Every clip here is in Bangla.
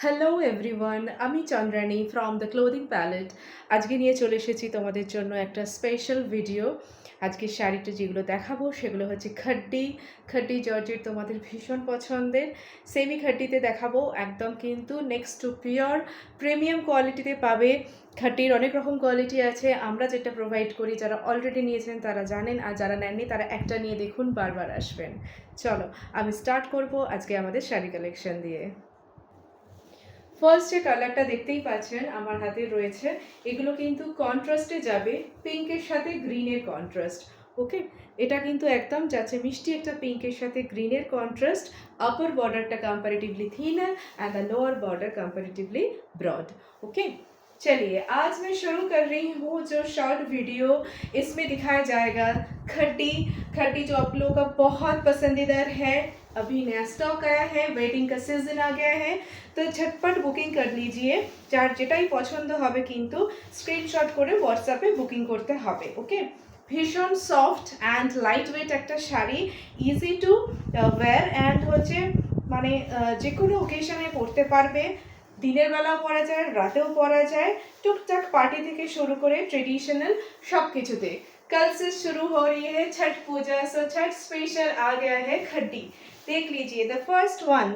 হ্যালো এভরিওয়ান, আমি Chandrani from the clothing palette. আজকে নিয়ে চলে এসেছি তোমাদের জন্য একটা স্পেশাল ভিডিও। আজকে শাড়িটা যেগুলো দেখাবো সেগুলো হচ্ছে খাড্ডি খাড্ডি জর্জেট, তোমাদের ভীষণ পছন্দের। সেমি খাড্ডিতে দেখাবো, একদম কিন্তু নেক্সট টু পিওর প্রিমিয়াম কোয়ালিটিতে পাবে। খাড্ডির অনেক রকম কোয়ালিটি আছে, আমরা যেটা প্রোভাইড করি, যারা অলরেডি নিয়েছেন তারা জানেন, আর যারা নেননি তারা একটা নিয়ে দেখুন, বারবার আসবেন। চলো আমি স্টার্ট করব আজকে আমাদের শাড়ি কালেকশন দিয়ে। ফার্স্ট যে কালারটা দেখতেই পাচ্ছেন আমার হাতে রয়েছে, এগুলো কিন্তু কন্ট্রাস্টে যাবে, পিঙ্কের সাথে গ্রিনের কন্ট্রাস্ট। ওকে, এটা কিন্তু একদম যাচ্ছে মিষ্টি একটা পিঙ্কের সাথে গ্রিনের কন্ট্রাস্ট। अपर बॉर्डर टा comparatively thinner and the lower border comparatively broad. Okay, चलिए आज मैं शुरू कर रही हूँ जो शॉर्ट वीडियो। इसमें दिखाया जाएगा खड्डी खड्डी जो आप लोगों का बहुत पसंदीदा है। अभी नया स्टॉक आया है, वेडिंग का सीजन आ गया है, तो झटपट बुकिंग कर लीजिए। যার যেটাই পছন্দ হবে কিন্তু স্ক্রিনশট করে হোয়াটসঅ্যাপে বুকিং করতে হবে। ওকে, ভীষণ সফট অ্যান্ড লাইট ওয়েট একটা sari, easy to wire and হচ্ছে মানে যে কোনো ওকেশনে পরতে পারবে। দিনের বেলাও পরা যায়, রাতেও পরা যায়, টুকটাक पार्टी থেকে শুরু করে ट्रेडिशनल सब কিছুতে। कल से शुरू हो रही है छठ पूजा, सो छठ स्पेशल आ गया है खड्डी। देख लीजिए the first one,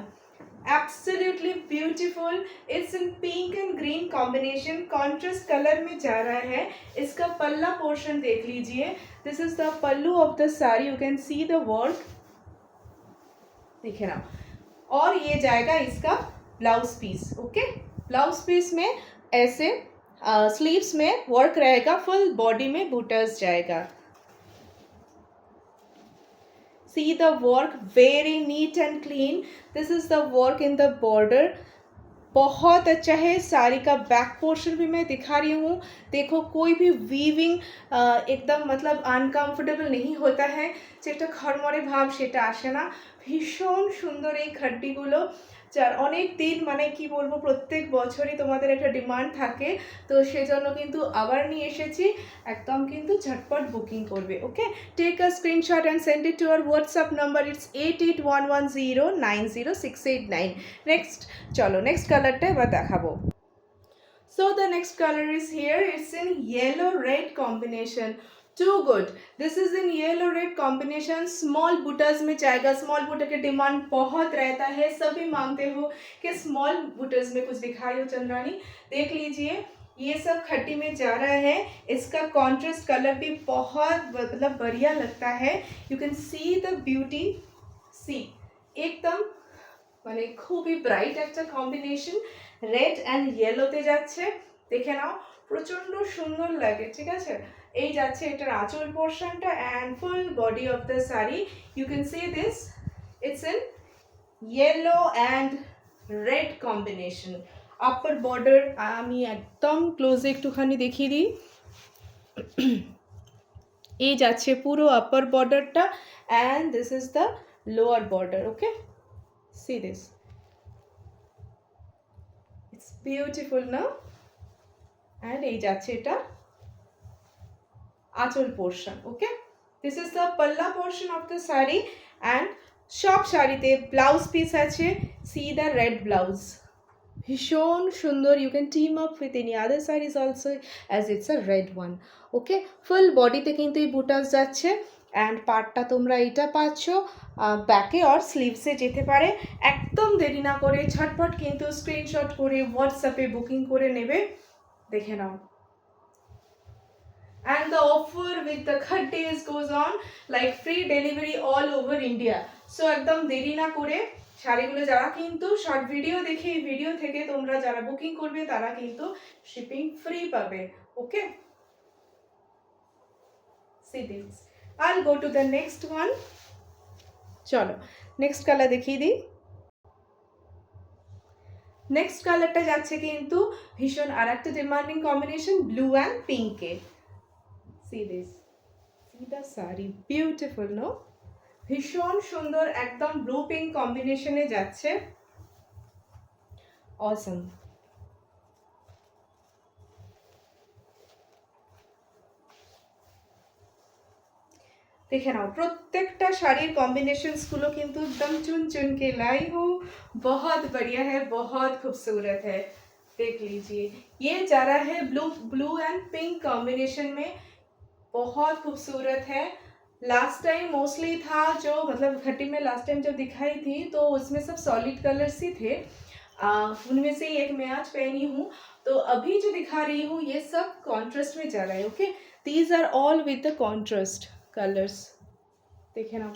absolutely beautiful. It's in pink and green combination, contrast colour में जा रहा है। इसका पल्ला पोर्शन देख लीजिए, this is the pallu of the sari, you can see the work, दिखे ना। और ये जाएगा इसका blouse piece. Okay, blouse piece में ऐसे स्लीव्स में वर्क रहेगा, फुल बॉडी में बूटर्स जाएगा। See the work, very neat and clean. This is the work in the border, बहुत अच्छा है। साड़ी का बैक पोर्शन भी मैं दिखा रही हूँ, देखो कोई भी वीविंग एकदम मतलब আনকমফোর্টেবল नहीं होता है, যেটা খরমরে ভাব সেটা আসে না। ভীষণ সুন্দর এই খাড্ডিগুলো, যার অনেক দিন মানে কি বলবো, প্রত্যেক বছরই তোমাদের একটা ডিমান্ড থাকে, তো সেজন্য কিন্তু আবার নিয়ে এসেছি। একদম কিন্তু ঝটপট বুকিং করবে। Okay, take a screenshot and send it to our WhatsApp number, it's 8811090689। Next, চলো নেক্সট কালারটা এবার দেখাবো। So the next color is here, it's in yellow red combination, too good। this is in yellow red combination, small Bootes में जाएगा। स्मॉल बूटर के डिमांड बहुत रहता है, सभी मांगते हो कि स्मॉल बूटस में कुछ दिखाई हो चंद्रानी। देख लीजिए ये सब खट्टी में जा रहा है, इसका कॉन्ट्रास्ट कलर भी बहुत मतलब बढ़िया लगता है। You can see the beauty, see एकदम মানে খুবই ব্রাইট একটা কম্বিনেশন, রেড অ্যান্ড ইয়েলোতে যাচ্ছে, দেখে নাও প্রচণ্ড সুন্দর লাগে। ঠিক আছে, এই যাচ্ছে এটার আঁচল পোর্শনটা and full body of the sari. You can see this, it's in yellow and red combination. Upper border আমি একদম ক্লোজে একটুখানি দেখিয়ে দিই, এই যাচ্ছে পুরো আপার বর্ডারটা and this is the lower border. Okay, see this, it's beautiful now। and এই যাচ্ছে এটা আঁচল portion. Okay, this is the palla portion of the saree and সব শাড়িতে ব্লাউজ পিস আছে, see the red blouse, ভীষণ সুন্দর। You can team up with any other sarees also as it's a red one. Okay, full বডিতে কিন্তু এই বুটাস যাচ্ছে অ্যান্ড পার্টটা তোমরা এইটা পাচ্ছ ব্যাকে অর স্লিভসে যেতে পারে। একদম দেরি না করে ঝটপট কিন্তু স্ক্রিনশট করে হোয়াটসঅ্যাপে বুকিং করে নেবে, দেখে নাও। And the offer with the khaddies goes on like free delivery all over India। So একদম দেরি না করে শাড়িগুলো যারা কিন্তু শর্ট ভিডিও দেখে এই ভিডিও থেকে তোমরা যারা বুকিং করবে তারা কিন্তু শিপিং ফ্রি পাবে। Okay, see this, I'll go to the next one। চলো নেক্সট কালার দেখিয়ে দিই। নেক্সট কালারটা যাচ্ছে কিন্তু ভীষণ আর একটা ডিমান্ডিং কম্বিনেশন, ব্লু অ্যান্ড পিঙ্কে। see this, see the saree, beautiful no, ভীষণ সুন্দর, একদম ব্লু পিঙ্ক কম্বিনেশনে যাচ্ছে, অসম। देखे नाओ प्रत्येकटा शाड़ीर कॉम्बिनेशंसगुलो किन्तु एकदम चुन चुन के लाई हूँ। बहुत बढ़िया है, बहुत खूबसूरत है। देख लीजिए, ये जा रहा है blue blue and pink combination में, बहुत खूबसूरत है। लास्ट टाइम मोस्टली था जो मतलब खट्टी में लास्ट टाइम जब दिखाई थी तो उसमें सब सॉलिड कलर्स ही थे। उनमें से एक मैं आज पहनी हूँ। तो अभी जो दिखा रही हूँ ये सब कॉन्ट्रास्ट में जा रहा है। Okay, these are all with the contrast colours. देखे ना,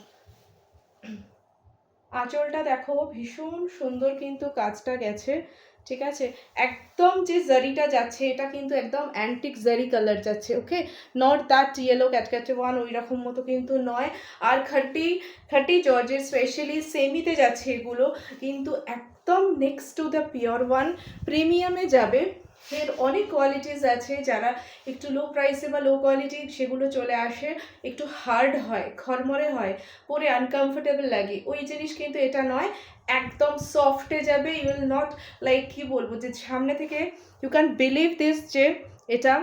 आँचलটা দেখো ভীষণ সুন্দর কিন্তু কাজটা গেছে। ঠিক আছে, একদম যে জারিটা যাচ্ছে এটা কিন্তু একদম অ্যান্টিক জারি কালার যাচ্ছে। ওকে, নট দ্যাট ইয়েলো ক্যাটক্যাটে ওয়ান ওই রকম মতো কিন্তু নয়। আর খাটি খাটি জর্জের স্পেশালি সেমিতে যাচ্ছে এগুলো, কিন্তু একদম next to the pure one প্রিমিয়ামে যাবে। এর অনেক কোয়ালিটিস আছে, যারা একটু লো প্রাইসে বা লো কোয়ালিটি সেগুলো চলে আসে, একটু হার্ড হয়, খরমরে হয়, পরে আনকমফোর্টেবল লাগে, ওই জিনিস কিন্তু এটা নয়। একদম সফটে যাবে, ইউ উইল নট লাইক কি বলবো যে সামনে থেকে ইউ ক্যান বিলিভ দিস যে এটা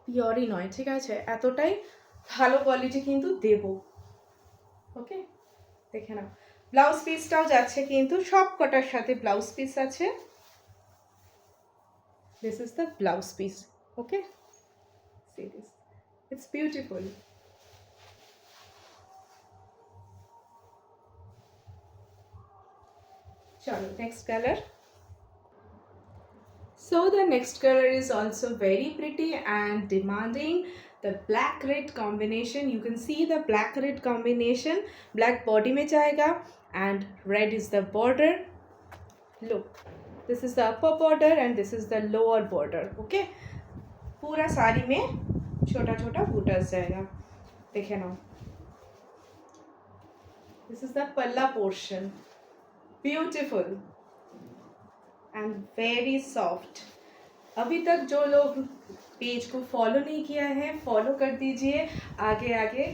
পিওরই নয়। ঠিক আছে, এতটাই ভালো কোয়ালিটি কিন্তু দেব। ওকে, দেখে নাও ব্লাউজ পিসটাও যাচ্ছে কিন্তু সব কটার সাথে ব্লাউজ পিস আছে। This is the blouse piece. Okay, see this, it's beautiful. Chalo, next color. So the next color is also very pretty and demanding, the black red combination. You can see the black red combination, black body mein jayega and red is the border. Look, this is the upper border and this is the lower border. Okay, पूरा साड़ी में छोटा छोटा बूटास जाएगा। देखे ना, this is the पल्ला portion, beautiful and very soft. अभी तक जो लोग पेज को फॉलो नहीं किया है फॉलो कर दीजिए, आगे आगे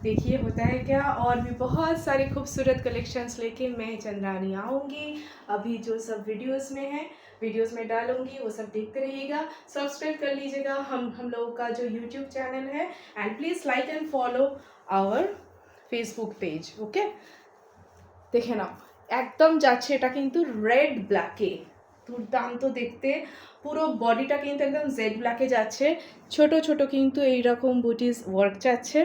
देखिए होता है क्या। और भी बहुत सारे खूबसूरत कलेक्शंस लेके मैं चंद्रानी आऊँगी। अभी जो सब वीडियोस में है, वीडियोस में डालूंगी, वो सब देखते रहिएगा। सब्सक्राइब कर लीजिएगा हम लोगों का जो यूट्यूब चैनल है, and please like and follow our Facebook page. Okay, देखे ना एकदम যাচ্ছে এটা কিন্তু রেড ব্ল্যাকে, দুর্দান্ত দেখতে। পুরো বডিটা কিন্তু একদম জেড ব্ল্যাকে যাচ্ছে, ছোট ছোট কিন্তু এইরকম বুটিস ওয়ার্ক যাচ্ছে।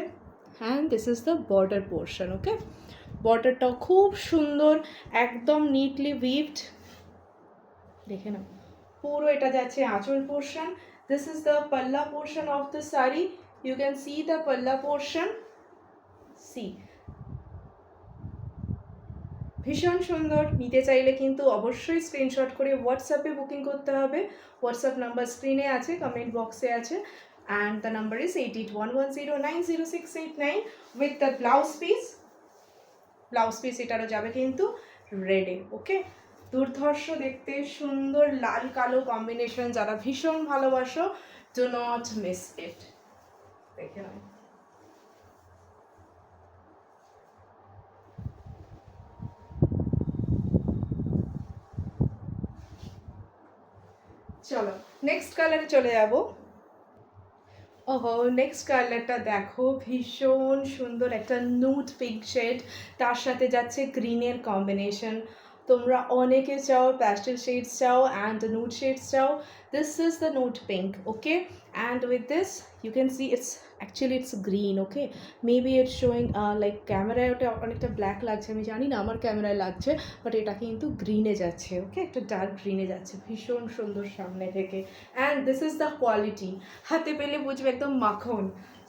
And this is the border portion. Okay, বর্ডারটাও খুব সুন্দর, একদম নিটলি উইভড। দেখে নাও, পুরো এটা যাচ্ছে আঁচল portion. This is the palla portion of the sari. You can see the palla portion, see ভীষণ সুন্দর। নিতে চাইলে কিন্তু অবশ্যই স্ক্রিনশট করে হোয়াটসঅ্যাপে বুকিং করতে হবে। হোয়াটসঅ্যাপ নাম্বার স্ক্রিনে আছে, কমেন্ট বক্সে আছে, and the number is 8811090689 with the blouse piece. Blouse piece এটারও যাবে কিন্তু রেডে। ওকে, দুর্ধর্ষ দেখতে, সুন্দর লাল কালো কম্বিনেশন, যারা ভীষণ ভালোবাসো, ডু নট মিস ইট। দেখে নাও, চলো নেক্সট কালারে চলে যাব। ওহো, নেক্সট কালারটা দেখো, ভীষণ সুন্দর একটা নুড পিঙ্ক শেড, তার সাথে যাচ্ছে গ্রিনের কম্বিনেশন। তোমরা অনেকে চাও প্যাস্টেল শেডস চাও অ্যান্ড নুড শেডস চাও, this is the nude pink. Okay, and with this you can see it's actually it's green. Okay, maybe it's showing like ক্যামেরায় ওটা অনেকটা ব্ল্যাক লাগছে, আমি জানি না আমার ক্যামেরায় লাগছে, বাট এটা কিন্তু গ্রিনে যাচ্ছে। ওকে, একটা ডার্ক গ্রিনে যাচ্ছে, ভীষণ সুন্দর সামনে থেকে। And this is the quality, হাতে পেলে বুঝবে একদম মাখন।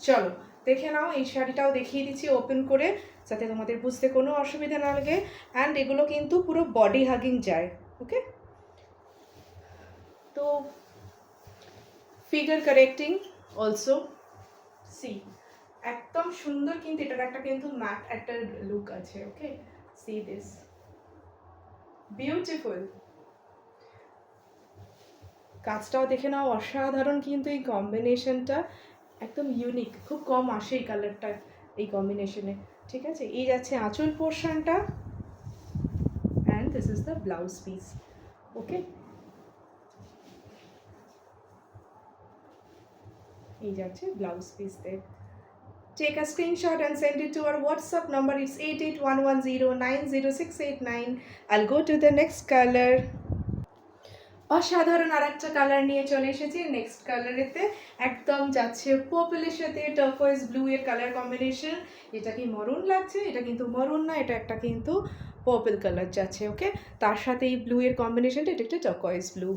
চলো দেখে নাও, এই শাড়িটাও দেখিয়ে দিচ্ছি ওপেন করে, যাতে তোমাদের বুঝতে কোনো অসুবিধা না লাগে। অ্যান্ড এগুলো কিন্তু পুরো বডি হাগিং যায়। ওকে, তো ফিগার কারেক্টিং অলসো, সি একদম সুন্দর, কিন্তু এটার একটা কিন্তু ম্যাট একটা লুক আছে। ওকে, সি দিস, বিউটিফুল। কাজটাও দেখে নাও, অসাধারণ কিন্তু এই কম্বিনেশনটা, একদম ইউনিক, খুব কম আসে এই কালারটা এই কম্বিনেশনে। ঠিক আছে, এই যাচ্ছে আঁচল পোর্শনটা, and this is the blouse piece. Okay, এই যাচ্ছে ব্লাউজ পিসতে। Take a screenshot and send it to our WhatsApp number. It's 8811090689. I'll go to the next color. অসাধারণ আরেকটা কালার নিয়ে চলে এসেছি। নেক্সট কালারেতে একদম যাচ্ছে পার্পলের সাথে টার্কোয়েজ ব্লু এর কালার কম্বিনেশন। এটা কি মরুন লাগছে? এটা কিন্তু মরুন না, এটা একটা কিন্তু পার্পল কালার যাচ্ছে। ওকে, তার সাথে এই ব্লু এর কম্বিনেশনটা, এটা একটা টার্কোয়েজ ব্লু।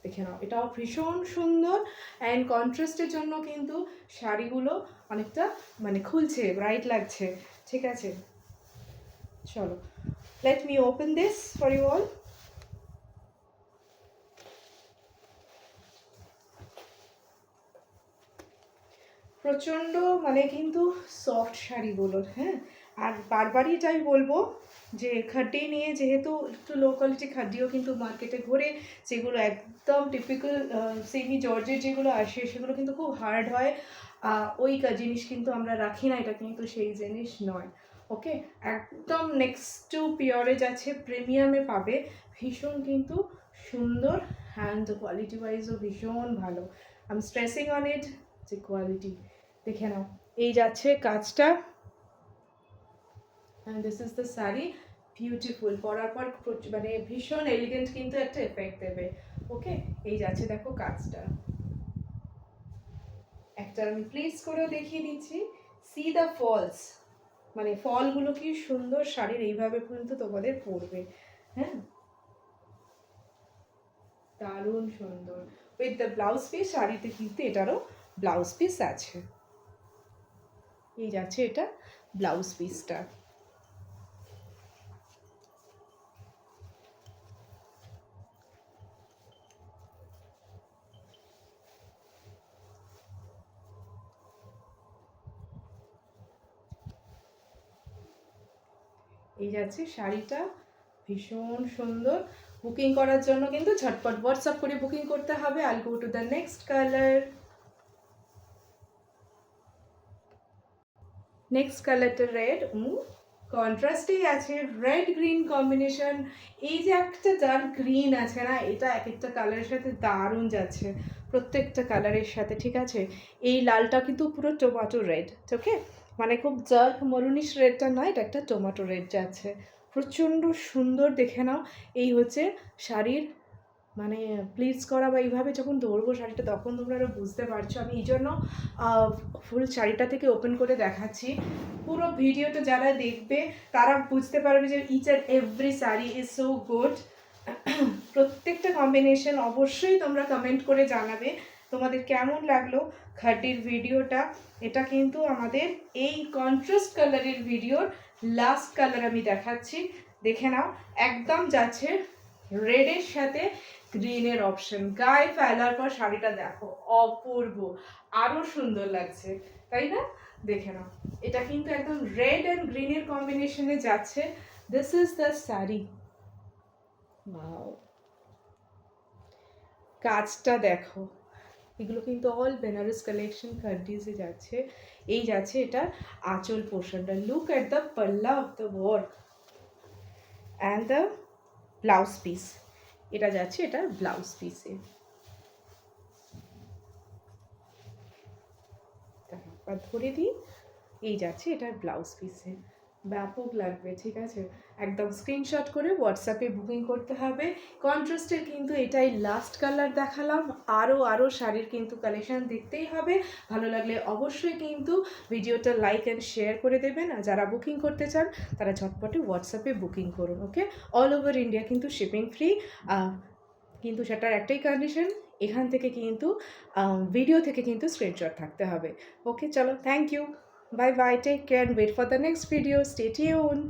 দেখে নাও, এটাও ভীষণ সুন্দর অ্যান্ড কন্ট্রাস্টের জন্য কিন্তু শাড়িগুলো অনেকটা মানে খুলছে, ব্রাইট লাগছে। ঠিক আছে, চলো, let me open this for you all. প্রচণ্ড মানে কিন্তু সফট শাড়িগুলোর, হ্যাঁ। আর বারবারই এটাই বলবো যে খাড্ডি নিয়ে, যেহেতু একটু লো কোয়ালিটি খাড্ডিও কিন্তু মার্কেটে ঘোরে, যেগুলো একদম টিপিক্যাল সেমি জর্জের যেগুলো আসে সেগুলো কিন্তু খুব হার্ড হয়। ওই জিনিস কিন্তু আমরা রাখি না, এটা কিন্তু সেই জিনিস নয়। ওকে, একদম নেক্সট টু পিওরে যাচ্ছে, প্রিমিয়ামে পাবে, ভীষণ কিন্তু সুন্দর অ্যান্ড কোয়ালিটি ওয়াইজও ভীষণ ভালো। I am tracing on it যে কোয়ালিটি। দেখে নাও, এই যাচ্ছে কাজটা, and this is the sari. Beautiful, পরার পর মানে ভীষণ এলিগেন্ট কিন্তু একটা এফেক্ট দেবে। ওকে, এই যাচ্ছে দেখো কাজটা, একটা আমি প্লেস করেও দেখিয়ে দিচ্ছি। সি দ্য ফলস, মানে ফলগুলো কি সুন্দর শাড়ির এইভাবে কিন্তু তোমাদের পরবে, হ্যাঁ, দারুণ সুন্দর। উইথ দ্য ব্লাউজ পিস, শাড়িতে কিন্তু এটারও ব্লাউজ পিস আছে। এই যাচ্ছে এটা ব্লাউজ পিসটা। এই যাচ্ছে শাড়িটা, ভীষণ সুন্দর। বুকিং করার জন্য কিন্তু ঝটপট হোয়াটসঅ্যাপ করে বুকিং করতে হবে। I go to the next colour. Next কালারটা রেড, কন্ট্রাস্টেই আছে, রেড গ্রিন কম্বিনেশন। এই যে একটা ডার্ক গ্রিন আছে না, এটা এক একটা কালারের সাথে দারুণ যাচ্ছে, প্রত্যেকটা কালারের সাথে। ঠিক আছে, এই লালটা কিন্তু পুরো টমেটো রেড। ওকে, মানে খুব ডার্ক মরুনিশ রেডটা নয়, এটা একটা টমেটো রেড যাচ্ছে, প্রচণ্ড সুন্দর। দেখে নাও, এই হচ্ছে শাড়ির মানে প্লিজ করা, বা এইভাবে যখন ধরবো শাড়িটা তখন তোমরা আরও বুঝতে পারছো। আমি এই জন্য ফুল শাড়িটা থেকে ওপেন করে দেখাচ্ছি। পুরো ভিডিওটা যারা দেখবে তারা বুঝতে পারবে যে each and every sari is so good. প্রত্যেকটা কম্বিনেশন অবশ্যই তোমরা কমেন্ট করে জানাবে তোমাদের কেমন লাগলো খাড্ডির ভিডিওটা। এটা কিন্তু আমাদের এই কন্ট্রাস্ট কালারের ভিডিওর লাস্ট কালার আমি দেখাচ্ছি। দেখে নাও, একদম যাচ্ছে রেডের সাথে গ্রিনের অপশন। গায়ে ফেলার পর শাড়িটা দেখো, অপূর্ব, আরও সুন্দর লাগছে, তাই না? দেখে নাও, এটা কিন্তু একদম রেড অ্যান্ড গ্রিনের কম্বিনেশনে যাচ্ছে। This is the sari. Wow, কাজটা দেখো, এগুলো কিন্তু অল বেনারস কালেকশন খাড্ডিজে যাচ্ছে। এই যাচ্ছে এটা আঁচল পোর্শনটা। লুক অ্যাট দ্য পাল্লা of the work and the blouse piece. এটা যাচ্ছে এটা ব্লাউজ পিসে। ধরে দিই, এই যাচ্ছে এটার ব্লাউজ পিসে, ব্যাপক লাগবে। ঠিক আছে, একদম স্ক্রিনশট করে হোয়াটসঅ্যাপে বুকিং করতে হবে। কন্ট্রাস্টের কিন্তু এটাই লাস্ট কালার দেখালাম, আরও শাড়ির কিন্তু কালেকশান দেখতেই হবে। ভালো লাগলে অবশ্যই কিন্তু ভিডিওটা লাইক অ্যান্ড শেয়ার করে দেবেন। আর যারা বুকিং করতে চান তারা ঝটপটে হোয়াটসঅ্যাপে বুকিং করুন। ওকে, অল ওভার ইন্ডিয়া কিন্তু শিপিং ফ্রি, কিন্তু সেটার একটাই কন্ডিশন, এখান থেকে কিন্তু ভিডিও থেকে কিন্তু স্ক্রিনশট থাকতে হবে। ওকে, চলো, thank you, bye bye, take care, wait for the next video, stay tuned.